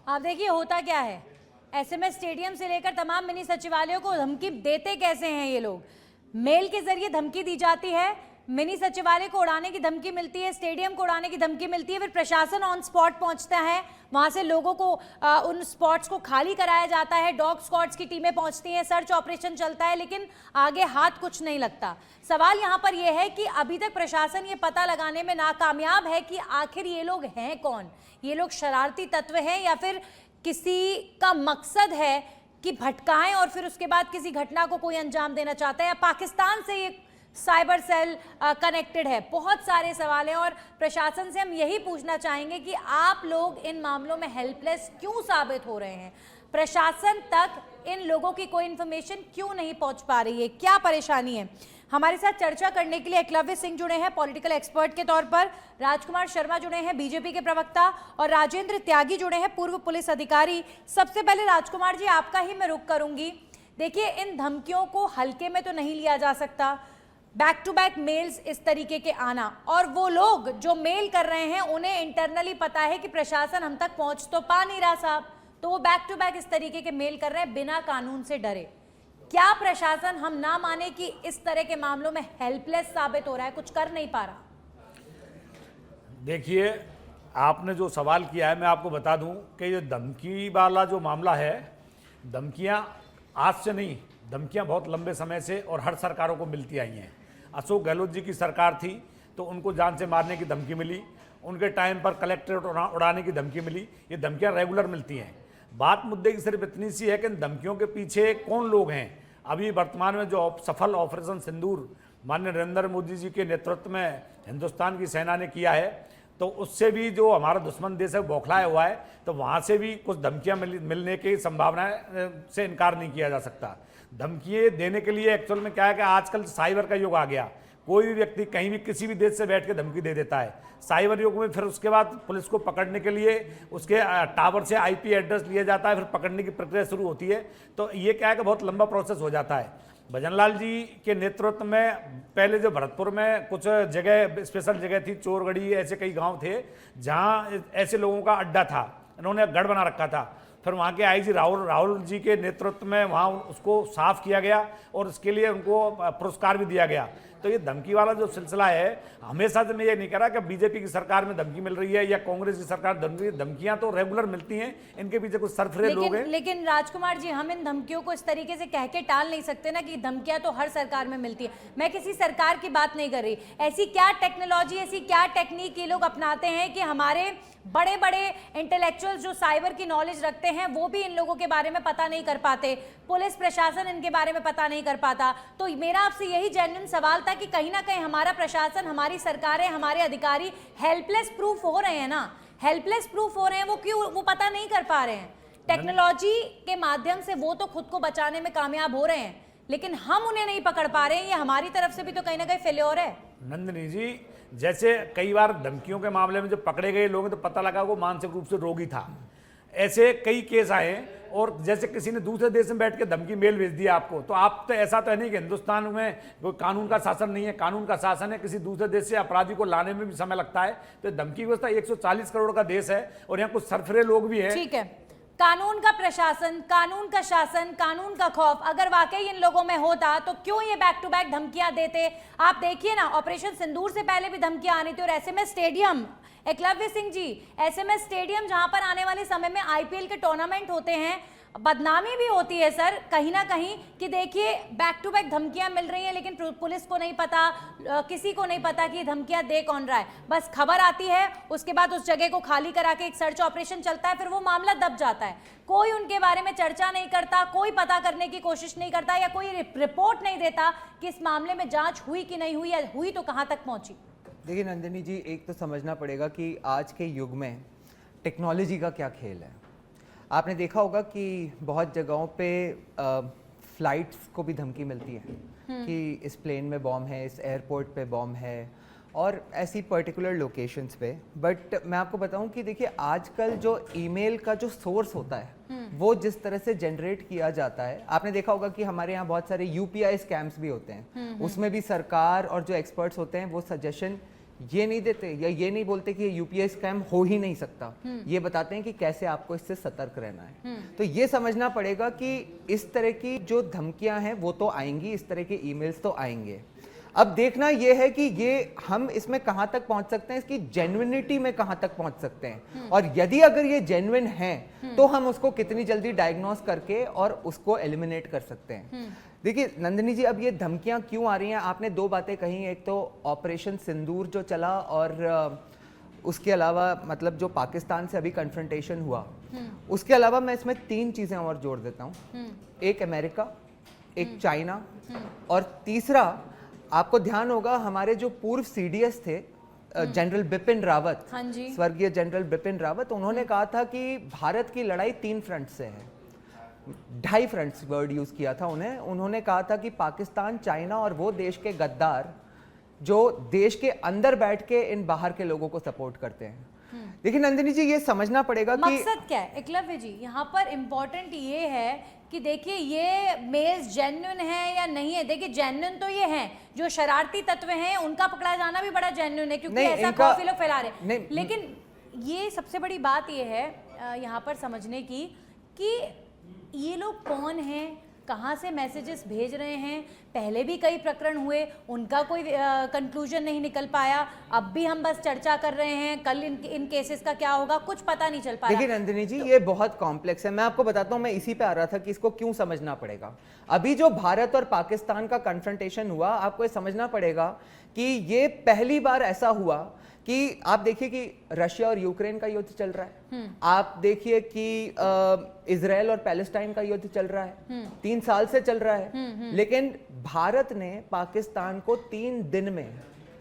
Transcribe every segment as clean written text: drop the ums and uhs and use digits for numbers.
आप देखिए होता क्या है, एसएमएस स्टेडियम से लेकर तमाम मिनी सचिवालयों को धमकी देते कैसे हैं ये लोग। मेल के जरिए धमकी दी जाती है, मिनी सचिवालय को उड़ाने की धमकी मिलती है, स्टेडियम को उड़ाने की धमकी मिलती है, फिर प्रशासन ऑन स्पॉट पहुंचता है, वहां से लोगों को उन स्पॉट्स को खाली कराया जाता है, डॉग स्क्वाड्स की टीमें पहुंचती हैं, सर्च ऑपरेशन चलता है, लेकिन आगे हाथ कुछ नहीं लगता। सवाल यहां पर यह है कि अभी तक प्रशासन ये पता लगाने में नाकामयाब है कि आखिर ये लोग हैं कौन। ये लोग शरारती तत्व हैं या फिर किसी का मकसद है कि भटकाएं और फिर उसके बाद किसी घटना को कोई अंजाम देना चाहता है, या पाकिस्तान से ये साइबर सेल कनेक्टेड है। बहुत सारे सवाल हैं और प्रशासन से हम यही पूछना चाहेंगे कि आप लोग इन मामलों में हेल्पलेस क्यों साबित हो रहे हैं। प्रशासन तक इन लोगों की कोई इंफॉर्मेशन क्यों नहीं पहुंच पा रही है, क्या परेशानी है। हमारे साथ चर्चा करने के लिए एकलव्य सिंह जुड़े हैं पॉलिटिकल एक्सपर्ट के तौर पर, राजकुमार शर्मा जुड़े हैं बीजेपी के प्रवक्ता, और राजेंद्र त्यागी जुड़े हैं पूर्व पुलिस अधिकारी। सबसे पहले राजकुमार जी आपका ही मैं रुख करूंगी। देखिए, इन धमकियों को हल्के में तो नहीं लिया जा सकता। बैक टू बैक मेल्स इस तरीके के आना, और वो लोग जो मेल कर रहे हैं उन्हें इंटरनली पता है कि प्रशासन हम तक पहुंच तो पा नहीं रहा साहब, तो वो बैक टू बैक इस तरीके के मेल कर रहे हैं बिना कानून से डरे। क्या प्रशासन, हम ना माने कि इस तरह के मामलों में हेल्पलेस साबित हो रहा है, कुछ कर नहीं पा रहा? देखिए, आपने जो सवाल किया है मैं आपको बता दूं कि ये धमकी वाला जो मामला है, धमकियां आज से नहीं, धमकियां बहुत लंबे समय से और हर सरकारों को मिलती आई हैं। अशोक गहलोत जी की सरकार थी तो उनको जान से मारने की धमकी मिली, उनके टाइम पर कलेक्ट्रेट उड़ाने की धमकी मिली। ये धमकियां रेगुलर मिलती हैं। बात मुद्दे की सिर्फ इतनी सी है कि इन धमकियों के पीछे कौन लोग हैं। अभी वर्तमान में जो सफल ऑपरेशन सिंदूर माननीय नरेंद्र मोदी जी के नेतृत्व में हिंदुस्तान की सेना ने किया है, तो उससे भी जो हमारा दुश्मन देश है बौखलाया हुआ है, तो वहाँ से भी कुछ धमकियाँ मिलने की संभावना से इनकार नहीं किया जा सकता। धमकियाँ देने के लिए एक्चुअल में क्या है कि आजकल साइबर का युग आ गया। कोई भी व्यक्ति कहीं भी किसी भी देश से बैठ के धमकी दे देता है। साइबर युग में फिर उसके बाद पुलिस को पकड़ने के लिए उसके टावर से आईपी एड्रेस लिया जाता है, फिर पकड़ने की प्रक्रिया शुरू होती है। तो ये क्या है कि बहुत लंबा प्रोसेस हो जाता है। भजनलाल जी के नेतृत्व में पहले जो भरतपुर में कुछ जगह स्पेशल जगह थी, चोरगढ़ी, ऐसे कई गांव थे जहां ऐसे लोगों का अड्डा था, इन्होंने गढ़ बना रखा था। फिर वहाँ के आईजी राहुल जी के नेतृत्व में वहाँ उसको साफ किया गया और इसके लिए उनको पुरस्कार भी दिया गया। तो ये धमकी वाला जो सिलसिला है, हमेशा से मैं ये नहीं कह रहा कि बीजेपी की सरकार में धमकी मिल रही है या कांग्रेस की सरकार धमकियां तो रेगुलर मिलती हैं, इनके पीछे कुछ सरफरे लोग हैं। लेकिन राजकुमार जी, हम इन धमकियों को इस तरीके से कह के टाल नहीं सकते ना कि धमकियां तो हर सरकार में मिलती है। मैं किसी सरकार की बात नहीं कर रही। ऐसी क्या टेक्नोलॉजी, ऐसी क्या टेक्निक ये लोग अपनाते हैं कि हमारे बड़े बड़े इंटेलेक्चुअल्स जो साइबर की नॉलेज रखते हैं वो भी इन लोगों के बारे में पता नहीं कर पाते, पुलिस प्रशासन इनके बारे में पता नहीं कर पाता। तो मेरा आपसे यही जेन्युइन सवाल था कि कहीं ना कहीं हमारा प्रशासन, हमारी सरकारें, हमारे अधिकारी हेल्पलेस प्रूफ हो रहे हैं ना, हेल्पलेस प्रूफ हो रहे हैं। वो क्यों, वो पता नहीं कर पा रहे हैं। टेक्नोलॉजी के माध्यम से वो तो खुद को बचाने में कामयाब हो रहे हैं, लेकिन हम उन्हें नहीं पकड़ पा रहे हैं। ये हमारी तरफ से भी तो कहीं ना कहीं फेल्योर है। नंदिनी जी, जैसे कई बार धमकियों के मामले में जो पकड़े गए लोग तो पता लगा वो मानसिक रूप से रोगी था, ऐसे कई केस आए। और जैसे किसी ने दूसरे देश में बैठ के धमकी मेल भेज दिया आपको, तो आप तो ऐसा तो है नहीं कि हिंदुस्तान में कोई कानून का शासन नहीं है, कानून का शासन है। किसी दूसरे देश से अपराधी को लाने में भी समय लगता है। तो धमकी व्यवस्था 140 करोड़ का देश है और यहाँ कुछ सरफरे लोग भी हैं। ठीक है, कानून का प्रशासन, कानून का शासन, कानून का खौफ अगर वाकई इन लोगों में होता तो क्यों ये बैक टू बैक धमकियां देते। आप देखिए ना, ऑपरेशन सिंदूर से पहले भी धमकियां आनी थी। और SMS stadium, Eklavya Singh ji, SMS stadium जहां पर आने वाले समय में आईपीएल के टूर्नामेंट होते हैं, बदनामी भी होती है सर कहीं ना कहीं कि देखिए बैक टू बैक धमकियां मिल रही हैं, लेकिन पुलिस को नहीं पता, किसी को नहीं पता कि धमकियां दे कौन रहा है। बस खबर आती है, उसके बाद उस जगह को खाली करा के एक सर्च ऑपरेशन चलता है, फिर वो मामला दब जाता है। कोई उनके बारे में चर्चा नहीं करता, कोई पता करने की कोशिश नहीं करता, या कोई रिपोर्ट नहीं देता कि इस मामले में जांच हुई कि नहीं हुई, या हुई तो कहां तक पहुंची। देखिए नंदिनी जी, एक तो समझना पड़ेगा कि आज के युग में टेक्नोलॉजी का क्या खेल है। आपने देखा होगा कि बहुत जगहों पे फ्लाइट्स को भी धमकी मिलती है कि इस प्लेन में बॉम्ब है, इस एयरपोर्ट पे बॉम्ब है, और ऐसी पर्टिकुलर लोकेशंस पे। बट मैं आपको बताऊं कि देखिए आजकल जो ईमेल का जो सोर्स होता है वो जिस तरह से जनरेट किया जाता है, आपने देखा होगा कि हमारे यहाँ बहुत सारे यूपीआई स्कैम्स भी होते हैं। उसमें भी सरकार और जो एक्सपर्ट्स होते हैं वो सजेशन ये नहीं देते या ये नहीं बोलते कि ये यूपीआई स्कैम हो ही नहीं सकता, ये बताते हैं कि कैसे आपको इससे सतर्क रहना है। तो ये समझना पड़ेगा कि इस तरह की जो धमकियां हैं वो तो आएंगी, इस तरह के ईमेल्स तो आएंगे। अब देखना ये है कि ये हम इसमें कहां तक पहुंच सकते हैं, इसकी जेन्युइनिटी में कहां तक पहुंच सकते हैं, और यदि अगर ये जेन्युइन है तो हम उसको कितनी जल्दी डायग्नोस करके और उसको एलिमिनेट कर सकते हैं। देखिए नंदिनी जी, अब ये धमकियां क्यों आ रही हैं, आपने दो बातें कही, एक तो ऑपरेशन सिंदूर जो चला और उसके अलावा मतलब जो पाकिस्तान से अभी कन्फ्रंटेशन हुआ, उसके अलावा मैं इसमें तीन चीजें और जोड़ देता हूं, एक अमेरिका, एक चाइना, और तीसरा आपको ध्यान होगा हमारे जो पूर्व सीडीएस थे जनरल बिपिन रावत, हाँ जी, स्वर्गीय जनरल बिपिन रावत, उन्होंने कहा था कि भारत की लड़ाई 3 फ्रंट से है, 2.5 फ्रंट्स वर्ड यूज किया था उन्होंने कहा था कि पाकिस्तान, चाइना और वो देश के गद्दार जो देश के अंदर बैठ के इन बाहर के लोगों को सपोर्ट करते हैं। देखिए नंदिनी जी, ये समझना पड़ेगा कि मकसद क्या है एकलव्य जी, यहाँ पर इम्पोर्टेंट ये है कि देखिए ये मेल्स जेन्युइन है या नहीं है। देखिए जेन्युइन तो ये हैं, जो शरारती तत्व हैं उनका पकड़ा जाना भी बड़ा जेन्युइन है, क्योंकि ऐसा खौफ ये लोग फैला रहे हैं। लेकिन ये सबसे बड़ी बात ये है यहाँ पर समझने की कि ये लोग कौन हैं, कहाँ से मैसेजेस भेज रहे हैं। पहले भी कई प्रकरण हुए, उनका कोई कंक्लूजन नहीं निकल पाया, अब भी हम बस चर्चा कर रहे हैं, कल इन केसेस का क्या होगा कुछ पता नहीं चल पाया। देखिए नंदिनी जी, ये बहुत कॉम्प्लेक्स है, मैं आपको बताता हूं, मैं इसी पे आ रहा था कि इसको क्यों समझना पड़ेगा। अभी जो भारत और पाकिस्तान का कन्फ्रंटेशन हुआ, आपको ये समझना पड़ेगा कि ये पहली बार ऐसा हुआ कि आप देखिए कि रशिया और यूक्रेन का युद्ध चल रहा है, आप देखिए कि इजराइल और पैलेस्टाइन का युद्ध चल रहा है, 3 साल से चल रहा है, लेकिन भारत ने पाकिस्तान को 3 दिन में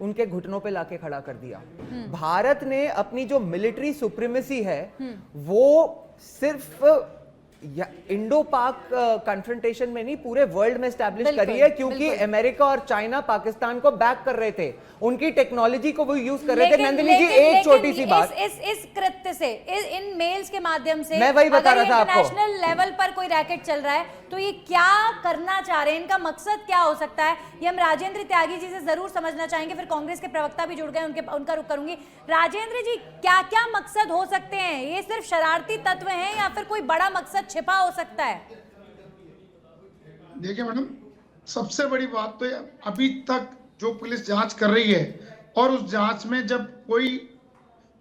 उनके घुटनों पे लाके खड़ा कर दिया। भारत ने अपनी जो मिलिट्री सुप्रीमेसी है वो सिर्फ इंडो पाक कन्फ्रंटेशन में नहीं, पूरे वर्ल्ड में एस्टैब्लिश करी है, क्योंकि अमेरिका और चाइना पाकिस्तान को बैक कर रहे थे, उनकी टेक्नोलॉजी को वो यूज कर रहे थे। नंदिनी जी, एक छोटी सी बात, इस कृत्य से, इन मेल्स के माध्यम से मैं वही बता रहा था आपको, इंटरनेशनल लेवल पर कोई रैकेट चल रहा है तो ये क्या करना चाह रहे हैं, इनका मकसद क्या हो सकता है, ये हम राजेंद्र त्यागी जी से जरूर समझना चाहेंगे। फिर कांग्रेस के प्रवक्ता भी जुड़ गए, उनका रुख करूंगी। राजेंद्र जी, क्या क्या मकसद हो सकते हैं, ये सिर्फ शरारती तत्व हैं या फिर कोई बड़ा मकसद छिपा हो सकता है? देखिए मैडम, सबसे बड़ी बात तो अभी तक जो पुलिस जांच कर रही है, और उस जांच में जब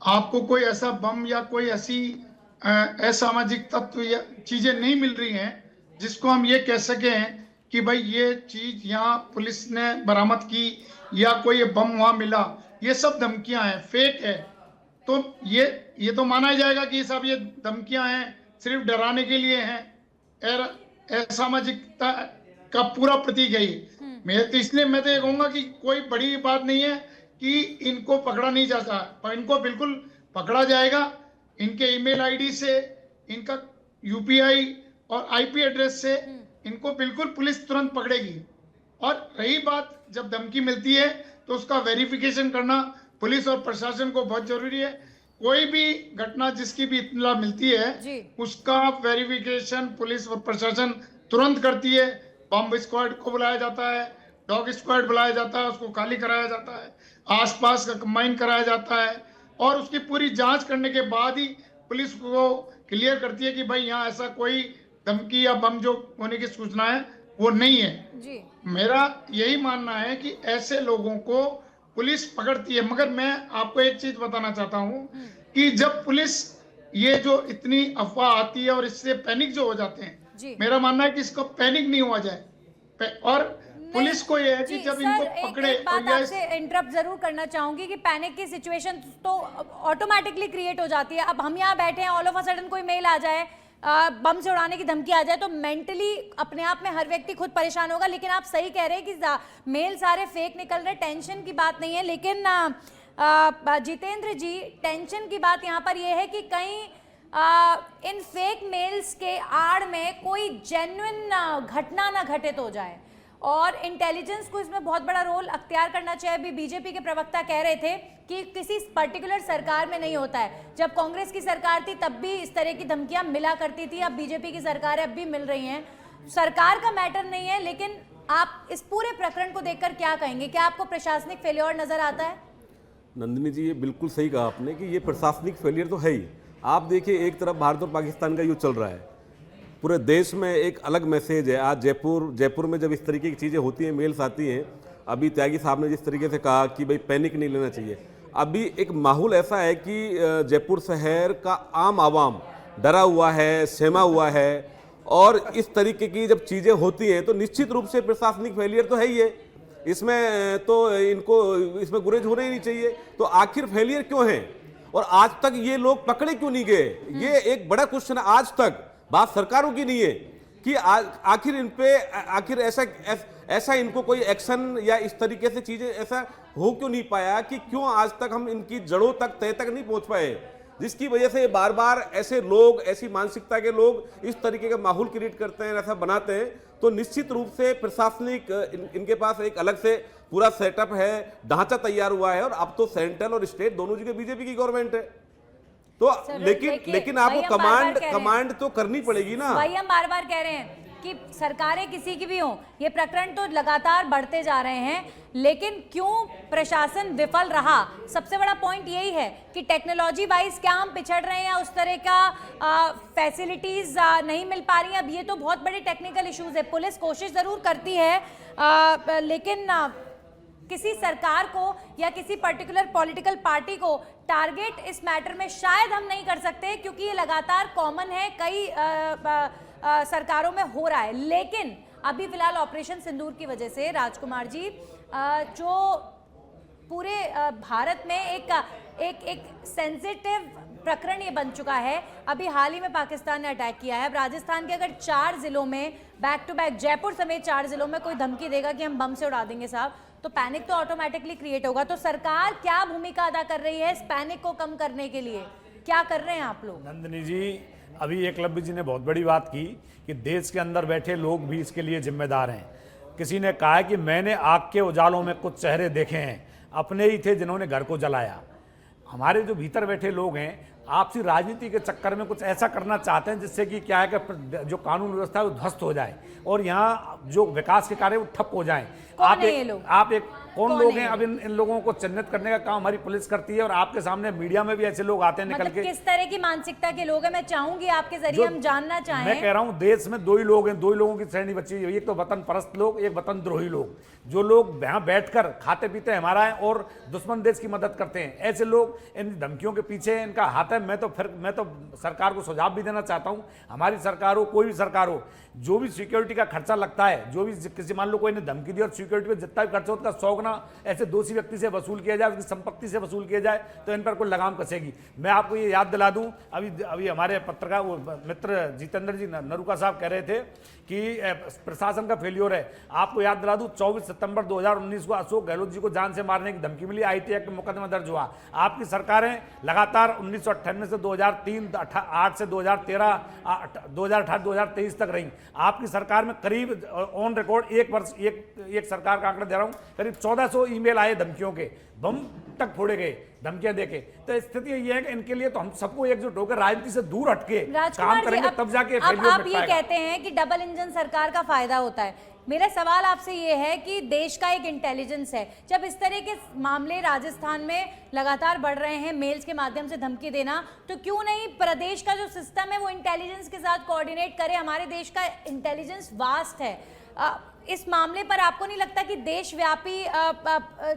आपको कोई ऐसा बम या कोई ऐसी असामाजिक तत्व या चीजें नहीं मिल रही हैं जिसको हम ये कह सकें कि भाई ये चीज यहाँ पुलिस ने बरामद की या कोई बम वहां मिला, ये सब धमकियां हैं, फेक है, तो ये तो माना ही जाएगा कि सब ये धमकियां हैं, सिर्फ डराने के लिए हैं, असामाजिकता का पूरा प्रतीक है ये। इसलिए मैं तो ये कहूंगा कि कोई बड़ी बात नहीं है कि इनको पकड़ा नहीं जाता, पर इनको बिल्कुल पकड़ा जाएगा। इनके ईमेल आईडी से, इनका यूपीआई और आईपी एड्रेस से इनको बिल्कुल पुलिस तुरंत पकड़ेगी। और रही बात, जब धमकी मिलती है तो उसका वेरिफिकेशन करना पुलिस और प्रशासन को बहुत जरूरी है। कोई भी घटना जिसकी भी इत्तला मिलती है उसका वेरिफिकेशन पुलिस और प्रशासन तुरंत करती है। बम स्क्वाड को बुलाया जाता है, डॉग स्क्वाड बुलाया जाता है, उसको खाली कराया जाता है, आसपास का कंबाइन कराया जाता है, और उसकी पूरी जांच करने के बाद ही पुलिस को क्लियर करती है कि भाई यहाँ ऐसा कोई धमकी या बम जो होने की सूचना है वो नहीं है जी। मेरा यही मानना है कि ऐसे लोगों को पुलिस पकड़ती है। मगर मैं आपको एक चीज बताना चाहता हूँ कि जब पुलिस ये जो इतनी अफवाह आती है और इससे पैनिक जो हो जाते हैं, मेरा मानना है कि इसको पैनिक नहीं हुआ जाए, और पुलिस को ये है कि जब इनको पकड़े। एक बात आपसे इंटरप्ट जरूर करना चाहूंगी कि पैनिक की सिचुएशन तो ऑटोमेटिकली क्रिएट हो जाती है। अब हम यहाँ बैठे हैं, ऑल ऑफ अ सडन कोई मेल आ जाए, बम से उड़ाने की धमकी आ जाए, तो मेंटली अपने आप में हर व्यक्ति खुद परेशान होगा। लेकिन आप सही कह रहे हैं कि मेल सारे फेक निकल रहे, टेंशन की बात नहीं है। लेकिन जितेंद्र जी, टेंशन की बात यहाँ पर यह है कि कहीं इन फेक मेल्स के आड़ में कोई जेन्युइन घटना ना घटित हो जाए, और इंटेलिजेंस को इसमें बहुत बड़ा रोल अख्तियार करना चाहिए। अभी बीजेपी के प्रवक्ता कह रहे थे कि किसी पर्टिकुलर सरकार में नहीं होता है, जब कांग्रेस की सरकार थी तब भी इस तरह की धमकियां मिला करती थी, अब बीजेपी की सरकार है, अब भी मिल रही हैं। सरकार का मैटर नहीं है, लेकिन आप इस पूरे प्रकरण को देखकर क्या कहेंगे? क्या आपको प्रशासनिक फेल्योर नजर आता है? नंदिनी जी, ये बिल्कुल सही कहा आपने कि ये प्रशासनिक फेलियर तो है ही। आप देखिए, एक तरफ भारत और पाकिस्तान का युद्ध चल रहा है, पूरे देश में एक अलग मैसेज है। आज जयपुर में जब इस तरीके की चीज़ें होती हैं, मेल्स आती हैं, अभी त्यागी साहब ने जिस तरीके से कहा कि भाई पैनिक नहीं लेना चाहिए, अभी एक माहौल ऐसा है कि जयपुर शहर का आम आवाम डरा हुआ है, सहमा हुआ है, और इस तरीके की जब चीज़ें होती हैं तो निश्चित रूप से प्रशासनिक फेलियर तो है ही है। इसमें तो इनको इसमें गुरेज होना ही नहीं चाहिए। तो आखिर फेलियर क्यों है और आज तक ये लोग पकड़े क्यों नहीं गए, ये एक बड़ा क्वेश्चन है। आज तक बात सरकारों की नहीं है कि आखिर इन पे आखिर ऐसा इनको कोई एक्शन या इस तरीके से चीजें ऐसा हो क्यों नहीं पाया कि क्यों आज तक हम इनकी जड़ों तक तय तक नहीं पहुंच पाए, जिसकी वजह से बार बार ऐसे लोग, ऐसी मानसिकता के लोग इस तरीके का माहौल क्रिएट करते हैं, ऐसा बनाते हैं। तो निश्चित रूप से प्रशासनिक इनके पास एक अलग से पूरा सेटअप है, ढांचा तैयार हुआ है, और अब तो सेंट्रल और स्टेट दोनों जगह बीजेपी की गवर्नमेंट है। तो लेकिन आपको कमांड तो करनी पड़ेगी ना। भाई हम बार बार कह रहे हैं कि सरकारें किसी की भी हों, ये प्रकरण तो लगातार बढ़ते जा रहे हैं, लेकिन क्यों प्रशासन विफल रहा? सबसे बड़ा पॉइंट यही है कि टेक्नोलॉजी वाइज क्या हम पिछड़ रहे हैं या उस तरह का फैसिलिटीज नहीं मिल पा रही हैं? अब ये तो बहुत बड़े टेक्निकल इश्यूज है। पुलिस कोशिश जरूर करती है, लेकिन किसी सरकार को या किसी पर्टिकुलर पॉलिटिकल पार्टी को टारगेट इस मैटर में शायद हम नहीं कर सकते, क्योंकि ये लगातार कॉमन है, कई सरकारों में हो रहा है। लेकिन अभी फिलहाल ऑपरेशन सिंदूर की वजह से राजकुमार जी, जो पूरे भारत में एक सेंसिटिव प्रकरण ये बन चुका है। अभी हाल ही में पाकिस्तान ने अटैक किया है। अब राजस्थान के अगर 4 जिलों में बैक टू बैक, जयपुर समेत 4 जिलों में कोई धमकी देगा कि हम बम से उड़ा देंगे साहब, तो पैनिक तो ऑटोमेटिकली क्रिएट होगा। तो सरकार क्या भूमिका अदा कर रही है इस पैनिक को कम करने के लिए? क्या कर रहे हैं आप लोग? नंदिनी जी, अभी एकलव्य जी ने बहुत बड़ी बात की कि देश के अंदर बैठे लोग भी इसके लिए जिम्मेदार हैं। किसी ने कहा कि मैंने आग के उजालों में कुछ चेहरे देखे हैं, अपने ही थे जिन्होंने घर को जलाया। हमारे जो भीतर बैठे लोग हैं, आपसी राजनीति के चक्कर में कुछ ऐसा करना चाहते हैं जिससे कि क्या है कि जो कानून व्यवस्था है वो ध्वस्त हो जाए और यहाँ जो विकास के कार्य वो ठप हो जाए। आप एक कौन लोग हैं? अब इन लोगों को चिन्हित करने का काम हमारी पुलिस करती है, और आपके सामने मीडिया में भी ऐसे लोग आते हैं निकल के। किस तरह की मानसिकता के लोग हैं, मैं चाहूंगी आपके जरिए हम जानना चाहें। मैं कह रहा हूं, देश में 2 ही लोग हैं, 2 ही लोगों की श्रेणी बची हुई है, एक तो वतन परस्त लोग, एक वतन द्रोही लोग। जो लोग यहाँ बैठकर खाते पीते हमारा है और दुश्मन देश की मदद करते हैं, ऐसे लोग इन धमकियों के पीछे इनका हाथ है। मैं तो सरकार को सुझाव भी देना चाहता हूं, हमारी सरकार हो, कोई भी सरकार हो, जो भी सिक्योरिटी का खर्चा लगता है, जो भी किसी मान लो कोई ने धमकी दी और सिक्योरिटी पे जितना भी खर्चा होता है 100 गुना ऐसे दोषी व्यक्ति से वसूल किया जाए, उसकी संपत्ति से वसूल किया जाए, तो इन पर कोई लगाम कसेगी। मैं आपको ये याद दिला दूं, अभी हमारे पत्रकार मित्र जितेंद्र जी नरूका साहब कह रहे थे कि प्रशासन का फेलियर है। आपको याद दिला दूं, 24 सितंबर 2019 को अशोक गहलोत जी को जान से मारने की धमकी मिली, IT एक्ट में मुकदमा दर्ज हुआ। आपकी सरकारें लगातार 1998 से 2003, 8 से 2013, 2018, 2023 तक रही। आपकी सरकार में करीब ऑन रिकॉर्ड एक सरकार का आंकड़ा दे रहा हूं, करीब 1400 ईमेल आए धमकियों के, बम तक फोड़े गए धमकियां देके। तो स्थिति ये है कि इनके लिए तो हम सबको एकजुट होकर राजनीति से दूर हटके काम करेंगे, तब जाके आप ये कहते हैं कि डबल इंजन सरकार का फायदा होता है। मेरा सवाल आपसे ये है कि देश का एक इंटेलिजेंस है, जब इस तरह के मामले राजस्थान में लगातार बढ़ रहे हैं, मेल्स के माध्यम से धमकी देना, तो क्यों नहीं प्रदेश का जो सिस्टम है वो इंटेलिजेंस के साथ कोऑर्डिनेट करे? हमारे देश का इंटेलिजेंस वास्ट है। इस मामले पर आपको नहीं लगता कि देशव्यापी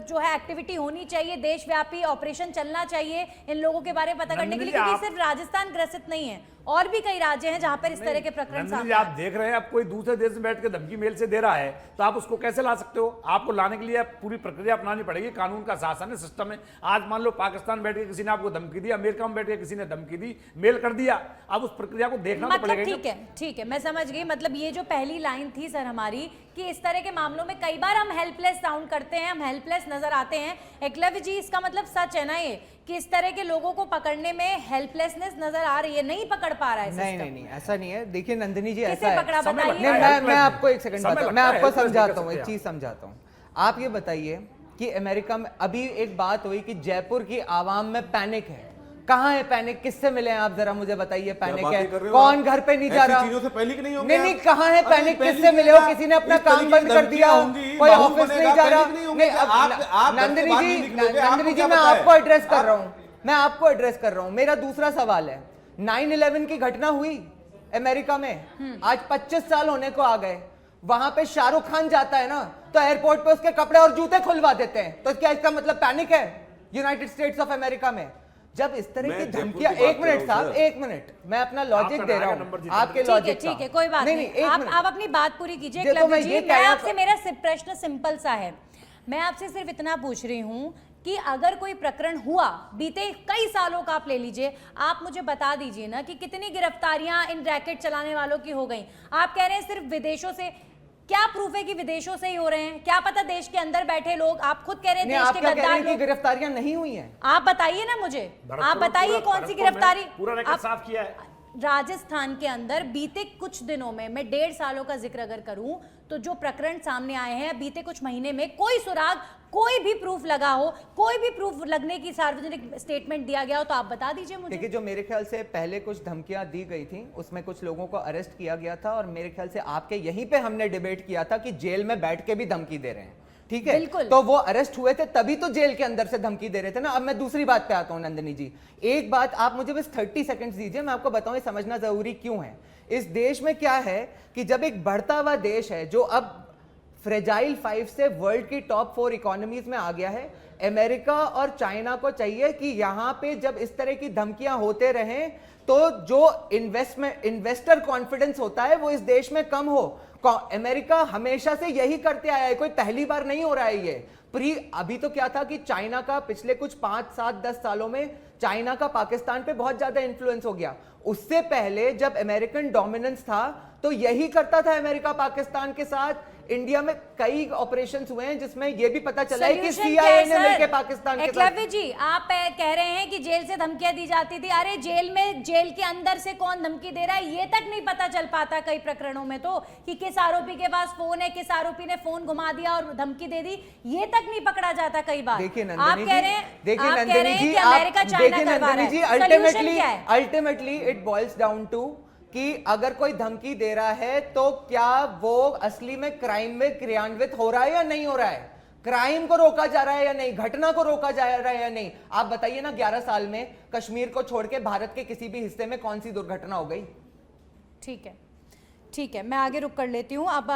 जो है एक्टिविटी होनी चाहिए, देशव्यापी ऑपरेशन चलना चाहिए इन लोगों के बारे में पता करने के लिए? क्योंकि सिर्फ राजस्थान ग्रसित नहीं है, और भी कई राज्य हैं जहां पर इस तरह के प्रकरण सामने आप देख रहे हैं। अब कोई दूसरे देश में बैठ के धमकी मेल से दे रहा है तो आप उसको कैसे ला सकते हो? आपको लाने के लिए पूरी प्रक्रिया अपनानी पड़ेगी, कानून का शासन है, सिस्टम है। आज मान लो पाकिस्तान बैठ के किसी ने आपको धमकी दी, अमेरिका में बैठ के किसी ने धमकी दी, मेल कर दिया, अब उस प्रक्रिया को देखना तो पड़ेगा। ठीक है, मैं समझ गई। मतलब ये जो पहली लाइन थी सर हमारी, कि इस तरह के मामलों में कई बार हम हेल्पलेस साउंड करते हैं, हम हेल्पलेस नजर आते हैं। एकलव्य जी, इसका मतलब सच है ना ये कि इस तरह के लोगों को पकड़ने में हेल्पलेस नजर आ रही है, नहीं पकड़ पा रहा है? नहीं, ऐसा नहीं है। देखिए नंदिनी जी, किसे ऐसा पकड़ा है, बताइए। मैं आपको एक सेकंड मैं आपको समझाता हूँ, एक चीज समझाता हूँ। आप ये बताइए कि अमेरिका में अभी एक बात हुई कि जयपुर की आवाम में पैनिक है, कहाँ है पैनिक? किससे मिले हैं आप? जरा मुझे बताइए, पैनिक बातें है? कर रहे हो कौन आप? घर पे नहीं जा ऐसी रहा? चीजों से पैनिक नहीं होंगे नहीं, आप? कहाँ है अरे पैनिक? पैनिक किससे मिले हो? क्या? किसी ने अपना इस काम तरीके बंद की कर दिया? धमकियां होंगी, कोई माहौल ऑफिस बनेगा, नहीं जा रहा? पैनिक नहीं होंगे। नहीं, आप घर से नंदिनी बाहर जी, नहीं निकलोगे, आपको नंदिनी जी, क्या मैं पता है? आपको एड्रेस कर रहा हूँ, मैं आपको एड्रेस कर रहा हूँ। मेरा दूसरा सवाल है, 9/11 की घटना हुई अमेरिका में, आज 25 साल होने को आ गए। वहां पे शाहरुख खान जाता है ना, तो एयरपोर्ट पे उसके कपड़े और जूते खुलवा देते हैं। तो क्या इसका मतलब पैनिक है यूनाइटेड स्टेट्स ऑफ अमेरिका में? जब इस तरह मैं की जयपुर धमकियां, की बात एक मिनट कर रहा हूं साहब, सर। एक मिनट, मैं अपना लॉजिक आपका दे रहा आएगा नंबर हूं जितना। आपके ठीक है, लॉजिक ठीक है, कोई बात नहीं, नहीं, एक आप मिनट। अपनी बात पूरी कीजिए। देखो, क्लबी मैं जी, ये मैं कहना- आपसे, मेरा प्रश्न सिंपल सा है, मैं आपसे सिर्फ इतना पूछ रही हूं कि अगर कोई प्रकरण हुआ बीते कई सालों का, आप ले लीजिए, आप मुझे बता दीजिए ना कि कितनी गिरफ्तारियां इन रैकेट चलाने वालों की हो गई। आप कह रहे हैं सिर्फ विदेशों से, क्या प्रूफ है कि विदेशों से ही हो रहे हैं? क्या पता देश के अंदर बैठे लोग, आप खुद कह रहे हैं नहीं, देश आप के क्या कह रहे गद्दार हैं कि लोग, गिरफ्तारियां नहीं हुई हैं? आप बताइए ना मुझे, आप बताइए कौन सी गिरफ्तारी? पूरा रेकॉर्ड आप- साफ किया है। राजस्थान के अंदर बीते कुछ दिनों में, मैं 1.5 सालों का जिक्र अगर करूं, तो जो प्रकरण सामने आए हैं बीते कुछ महीने में, कोई सुराग, कोई भी प्रूफ लगा हो, कोई भी प्रूफ लगने की सार्वजनिक स्टेटमेंट दिया गया हो, तो आप बता दीजिए मुझे। देखिए, जो मेरे ख्याल से पहले कुछ धमकियां दी गई थी, उसमें कुछ लोगों को अरेस्ट किया गया था, और मेरे ख्याल से आपके यहीं पे हमने डिबेट किया था कि जेल में बैठ के भी धमकी दे रहे हैं, ठीक है? बिल्कुल। तो वो अरेस्ट हुए थे, तभी तो जेल के अंदर से धमकी दे रहे थे ना। अब मैं दूसरी बात पे आता हूं नंदिनी जी, एक बात आप मुझे बस 30 सेकंड्स दीजिए, मैं आपको बताऊं ये समझना जरूरी क्यों है। इस देश में क्या है कि जब एक बढ़ता हुआ देश है जो अब फ्रेजाइल 5 से वर्ल्ड की टॉप 4 इकोनॉमीज में आ गया है, अमेरिका और चाइना को चाहिए कि यहां पे जब इस तरह की धमकियां होते रहें, तो जो इन्वेस्टर कॉन्फिडेंस होता है वो इस देश में कम हो। अमेरिका हमेशा से यही करते आया है, कोई पहली बार नहीं हो रहा है ये। अभी तो क्या था कि चाइना का पिछले कुछ 5, 7, 10 सालों में चाइना का पाकिस्तान पे बहुत ज्यादा इन्फ्लुएंस हो गया। उससे पहले जब अमेरिकन डोमिनेंस था, तो यही करता था अमेरिका पाकिस्तान के साथ। इंडिया में कई ऑपरेशंस हुए हैं जिसमें यह भी पता चला है कि Solution सीआईए क्या ने है, मिलकर सर? पाकिस्तान के साथ। एकलव्य जी, आप कह रहे हैं कि जेल से धमकियां दी जाती थी। अरे जेल में, जेल के अंदर से कौन धमकी दे रहा है ये तक नहीं पता चल पाता कई प्रकरणों में, तो कि किस आरोपी के पास फोन है, किस आरोपी ने फोन घुमा दिया और धमकी दे दी, ये तक नहीं पकड़ा जाता कई बार। देखिए आप नंदिनी कह जी, रहे हैं, देखिए आप कह नंदिनी रहे हैं जी, कि अमेरिका चाइना देखिए करवा रहा नंदिनी जी, है। Solution क्या है? Ultimately it boils down to कि अगर कोई धमकी दे रहा है तो क्या वो असली में क्राइम में क्रियान्वित हो रहा है या नहीं हो रहा है? क्राइम को रोका जा रहा है या नहीं? घटना को रोका जा रहा है या नहीं? आप बताइए ना, 11 साल में कश्मीर को छोड़ के भारत के किसी भी हिस्से में कौन सी दुर्घटना हो गई? ठीक है, ठीक है, मैं आगे रुक कर लेती हूँ। अब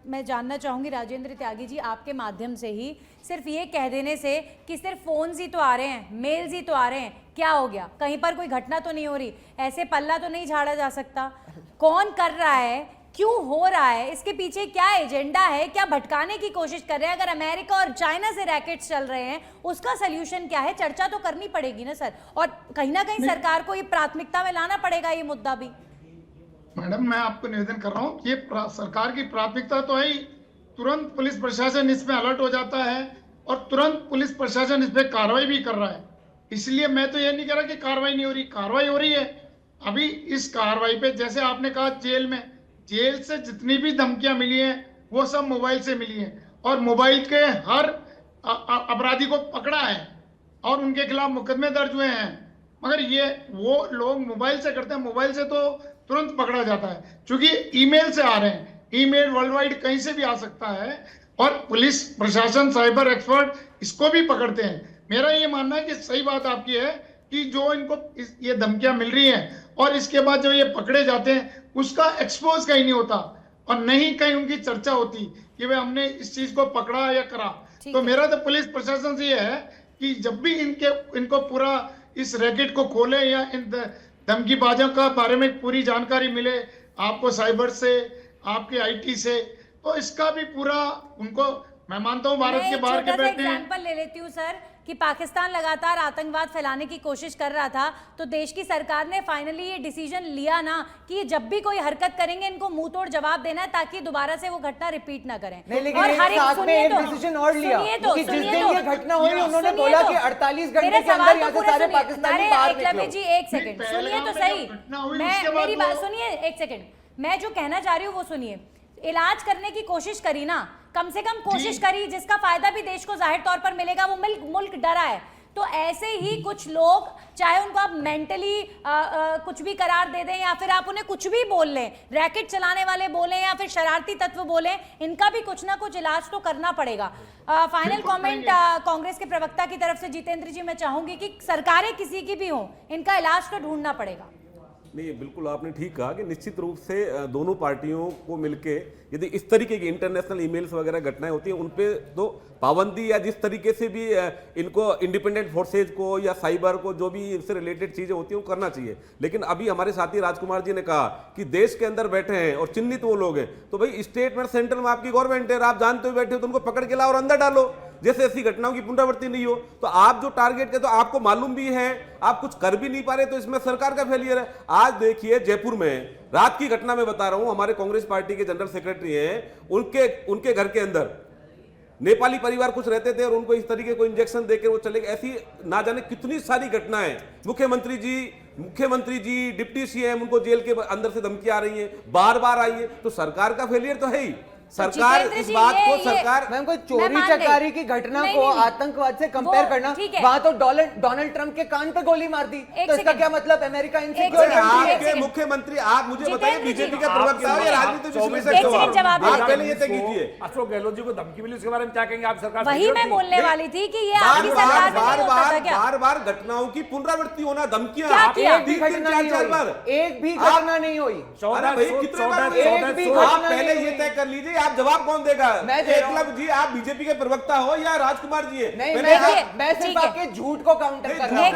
मैं जानना चाहूँगी राजेंद्र त्यागी जी, आपके माध्यम से ही, सिर्फ ये कह देने से कि सिर्फ फोन्स ही तो आ रहे हैं, मेल्स ही तो आ रहे हैं, क्या हो गया? कहीं पर कोई घटना तो नहीं हो रही? ऐसे पल्ला तो नहीं झाड़ा जा सकता? कौन कर रहा है, क्यों हो रहा है, इसके पीछे क्या एजेंडा है, क्या भटकाने की कोशिश कर रहे हैं? अगर अमेरिका और चाइना से रैकेट्स चल रहे हैं, उसका सोल्यूशन क्या है? चर्चा तो करनी पड़ेगी ना सर, और कहीं ना कहीं सरकार को ये प्राथमिकता में लाना पड़ेगा ये मुद्दा भी। मैडम, मैं आपको निवेदन कर रहा हूँ, ये सरकार की प्राथमिकता तो है ही। तुरंत पुलिस प्रशासन इस पे अलर्ट हो जाता है और तुरंत पुलिस प्रशासन इस पे कार्रवाई भी कर रहा है। इसलिए मैं तो ये नहीं कह रहा कि कार्रवाई नहीं हो रही, कार्रवाई हो रही है। अभी इस कार्रवाई पे, जैसे आपने कहा, जेल से जितनी भी धमकियां मिली हैं वो सब मोबाइल से मिली हैं, और मोबाइल के हर अपराधी को पकड़ा है और उनके खिलाफ मुकदमे दर्ज हुए हैं। मगर ये वो लोग मोबाइल से करते हैं, मोबाइल से तो तुरंत पकड़ा जाता है, क्योंकि ईमेल से आ रहे हैं। ईमेल वर्ल्ड वाइड कहीं से भी आ सकता है, और पुलिस प्रशासन, साइबर एक्सपर्ट इसको भी पकड़ते हैं। मेरा ये मानना है कि सही बात आपकी है कि जो इनको ये धमकियां मिल रही हैं और इसके बाद जो ये पकड़े जाते हैं, उसका एक्सपोज कहीं नहीं होता और नहीं कहीं उनकी चर्चा होती कि भाई हमने इस चीज को पकड़ा या करा। तो मेरा तो पुलिस प्रशासन से ये है कि जब भी इनको पूरा इस रैकेट को खोले या इन धमकीबाजों का बारे में पूरी जानकारी मिले, आपको साइबर से, आपके आईटी से, तो इसका भी पूरा उनको, मैं मानता हूँ भारत के बाहर के बैठे हैं। एग्जांपल ले लेती हूँ सर, कि पाकिस्तान लगातार आतंकवाद फैलाने की कोशिश कर रहा था, तो देश की सरकार ने फाइनली ये डिसीजन लिया ना कि जब भी कोई हरकत करेंगे इनको मुंह तोड़ जवाब देना है, ताकि दोबारा से वो घटना रिपीट ना करें। नहीं, लेकिन और एक हर एक साथ में एक सुनिए डिसीजन और लिया, क्योंकि जिस दिन ये घटना हुई उन्होंने सुनिए बोला तो, कि 48 घंटे मेरे के अंदर सवाल यहाँ तो से पूरे सारे सुनिए। पाकिस्तानी अरे बाहर एकलव्य निकलो। जी, एक सेकंड सुनिए तो सही, मेरी बात सुनिए, एक सेकंड, मैं जो कहना चाह रही हूँ वो सुनिए। इलाज करने की कोशिश करी ना, कम से कम कोशिश करी, जिसका फायदा भी देश को जाहिर तौर पर मिलेगा। वो मुल्क डरा है, तो ऐसे ही कुछ लोग, चाहे उनको आप मेंटली कुछ भी करार दे दें या फिर आप उन्हें कुछ भी बोल लें, रैकेट चलाने वाले बोलें या फिर शरारती तत्व बोलें, इनका भी कुछ ना कुछ इलाज तो करना पड़ेगा। फाइनल कमेंट कांग्रेस के प्रवक्ता की तरफ से जितेंद्र जी, मैं चाहूंगी कि सरकारें किसी की भी हो, इनका इलाज तो ढूंढना पड़ेगा। नहीं, बिल्कुल आपने ठीक कहा कि निश्चित रूप से दोनों पार्टियों को मिलके यदि इस तरीके की इंटरनेशनल ईमेल्स वगैरह घटनाएं होती हैं उन पे तो पाबंदी, या जिस तरीके से भी इनको इंडिपेंडेंट फोर्सेज को या साइबर को जो भी इससे रिलेटेड चीजें होती हैं वो करना चाहिए। लेकिन अभी हमारे साथी राजकुमार जी ने कहा कि देश के अंदर बैठे हैं और चिन्हित वो लोग हैं, तो भाई स्टेट में सेंट्रल में आपकी गवर्नमेंट है, आप जानते हुए बैठे हो तो उनको पकड़ के लाओ और अंदर डालो, जैसे ऐसी घटनाओं की पुनरावृत्ति नहीं हो। तो आप जो टारगेट के, तो आपको मालूम भी है, आप कुछ कर भी नहीं पा रहे, तो इसमें सरकार का फेलियर है। आज देखिए जयपुर में रात की घटना में बता रहा हूं, हमारे कांग्रेस पार्टी के जनरल सेक्रेटरी हैं, उनके घर के अंदर नेपाली परिवार कुछ रहते थे और उनको इस तरीके को इंजेक्शन देकर वो चले गए। ऐसी ना जाने कितनी सारी घटनाएं, मुख्यमंत्री जी, डिप्टी सीएम, उनको जेल के अंदर से धमकियां आ रही हैं, बार बार आई है। तो सरकार का फेलियर तो है ही। सरकार इस बात को, सरकार मैम कोई चोरी चकारी की घटना को आतंकवाद से कंपेयर करना, वहां तो डोनाल्ड ट्रंप के कान पे गोली मार दी, तो इसका क्या मतलब? America insecure? आपके मुख्यमंत्री, आप मुझे बताइए, बीजेपी का प्रवक्ता हो या राजनीतिक विश्लेषक हो, आप पहले ये तय कीजिए। अशोक गहलोत जी को धमकी मिली, उसके बारे में क्या कहेंगे आप? सरकार वही मैं बोलने वाली थी कि ये आपकी सरकार में नहीं होता था क्या? बार घटनाओं की पुनरावृत्ति होना, धमकियां, एक भी घटना नहीं हुई। अरे भाई कितने बार? आप पहले ये तय कर लीजिए, आप जवाब कौन देगा? एकलव्य जी, आप बीजेपी के प्रवक्ता हो या राजकुमार जी है? नहीं, मैं सिर्फ आपके झूठ को काउंटर कर रहा हूं।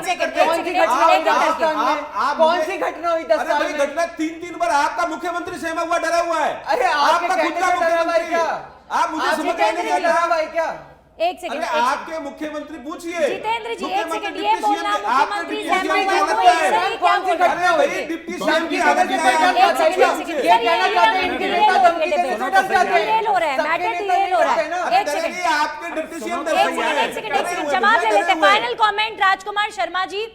कौन सी घटना हुई 10 साल में? घटना 3 बार आपका मुख्यमंत्री सहमा हुआ, डरा हुआ है। अरे आपका खुद का मुख्यमंत्री, आप मुझे समझ नहीं डरा भाई क्या? एक सेकंड, आपके मुख्यमंत्री पूछिए जितेंद्र जी, एक सेकंड, ये बोलना मुख्यमंत्री सहमा हुआ है, कौन सी घटना हुई? डिप्टी सीएम की हालत क्या है? डिरेल हो रहा है, मैटर डिरेल हो रहा है। एक सेकंड, आपके डिप्टी सीएम जवाब ले लेते हैं। Final comment Rajkumar Sharma ji.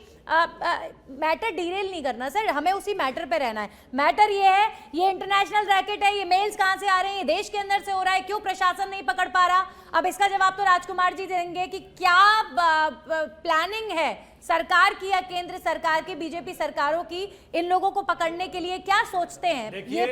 Matter Daryl नहीं करना सर, हमें उसी मैटर पे रहना है। मैटर ये है, ये इंटरनेशनल रैकेट है, ये मेल्स कहां से आ रहे हैं, देश के अंदर से हो रहा है, क्यों प्रशासन नहीं पकड़ पा रहा? अब इसका जवाब तो राजकुमार जी देंगे कि क्या प्लानिंग है सरकार की या केंद्र सरकार की, बीजेपी सरकारों की, इन लोगों को पकड़ने के लिए क्या सोचते हैं? देखिए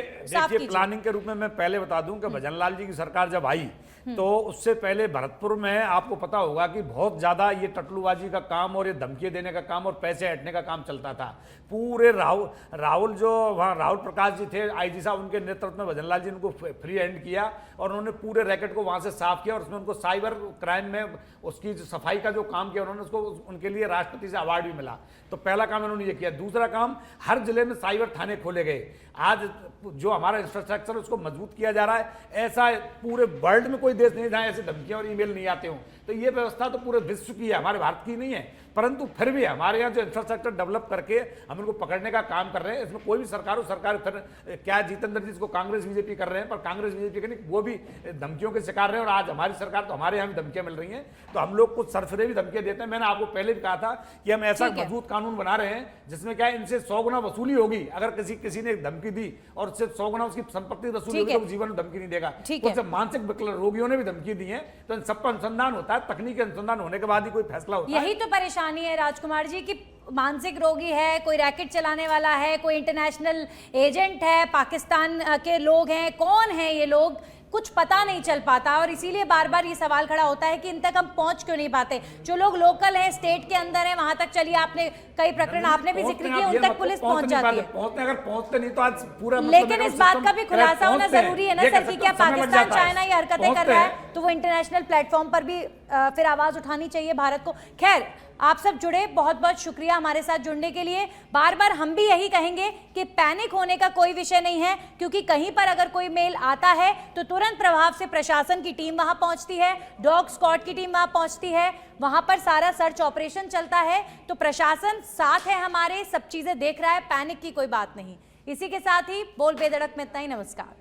प्लानिंग के रूप में मैं पहले बता दूं कि भजनलाल जी की सरकार जब आई तो उससे पहले भरतपुर में आपको पता होगा कि बहुत ज्यादा ये टटलूबाजी का काम और ये धमकी देने का काम और पैसे हटने का काम चलता था। पूरे राहुल जो वहाँ राहुल प्रकाश जी थे आईजी साहब, उनके नेतृत्व में भजनलाल जी ने उनको फ्री हैंड किया और उन्होंने पूरे रैकेट को वहां से साफ किया और उसमें उनको साइबर क्राइम में उसकी सफाई का जो काम किया उन्होंने, उसको उनके लिए राष्ट्रपति से अवार्ड भी मिला। तो पहला काम उन्होंने ये किया। दूसरा काम, हर जिले में साइबर थाने खोले गए। आज जो हमारा इंफ्रास्ट्रक्चर उसको मजबूत किया जा रहा है। ऐसा पूरे वर्ल्ड में कोई देश नहीं जहां ऐसी धमकियां और ईमेल नहीं आते हों। तो ये व्यवस्था तो पूरे विश्व की है, हमारे भारत की नहीं है, परंतु फिर भी हमारे यहाँ जो इंफ्रास्ट्रक्चर डेवलप करके हम इनको पकड़ने का काम कर रहे हैं। इसमें कोई भी सरकार फिर क्या जितेंद्र जी इसको कांग्रेस बीजेपी कर रहे हैं, पर कांग्रेस बीजेपी के नहीं, वो भी धमकियों के शिकार रहे हैं। और आज हमारी सरकार, तो हमारे यहाँ भी धमकियां मिल रही हैं, तो हम लोग कुछ सरफरे भी धमकियां देते हैं। मैंने आपको पहले भी कहा था कि हम ऐसा मजबूत कानून बना रहे हैं जिसमें क्या है, इनसे 100 गुना वसूली होगी। अगर किसी ने धमकी दी और उससे 100 गुना उसकी संपत्ति वसूली होगी तो जीवन में धमकी नहीं देगा। कुछ मानसिक रोगियों ने भी धमकी दी है, तो इन सबका अनुसंधान होता है, तकनीकी अनुसंधान होने के बाद ही कोई फैसला होता है। यही तो परेशानी है राजकुमार जी की मानसिक रोगी है, कोई रैकेट चलाने वाला है, कोई इंटरनेशनल एजेंट है, पाकिस्तान के लोग हैं, कौन है ये लोग, कुछ पता नहीं चल पाता। और इसीलिए बार बार ये सवाल खड़ा होता है कि इन तक हम पहुंच क्यों नहीं पाते। जो लोग लोकल हैं, स्टेट के अंदर हैं, वहां तक चलिए, आपने कई प्रकरण आपने भी जिक्र किया, उन तक पुलिस पहुंच जाती है। अगर पहुंचते नहीं तो आज पूरा, लेकिन इस बात का भी खुलासा होना जरूरी है ना सर कि क्या पाकिस्तान चाइना ये हरकतें कर रहा है तो वो इंटरनेशनल प्लेटफॉर्म पर भी फिर आवाज उठानी चाहिए भारत को। खैर, आप सब जुड़े, बहुत बहुत शुक्रिया हमारे साथ जुड़ने के लिए। बार बार हम भी यही कहेंगे कि पैनिक होने का कोई विषय नहीं है, क्योंकि कहीं पर अगर कोई मेल आता है तो तुरंत प्रभाव से प्रशासन की टीम वहां पहुंचती है, डॉग स्क्वाड की टीम वहां पहुंचती है, वहां पर सारा सर्च ऑपरेशन चलता है। तो प्रशासन साथ है हमारे, सब चीजें देख रहा है, पैनिक की कोई बात नहीं। इसी के साथ ही बोल बेधड़क में इतना ही। नमस्कार।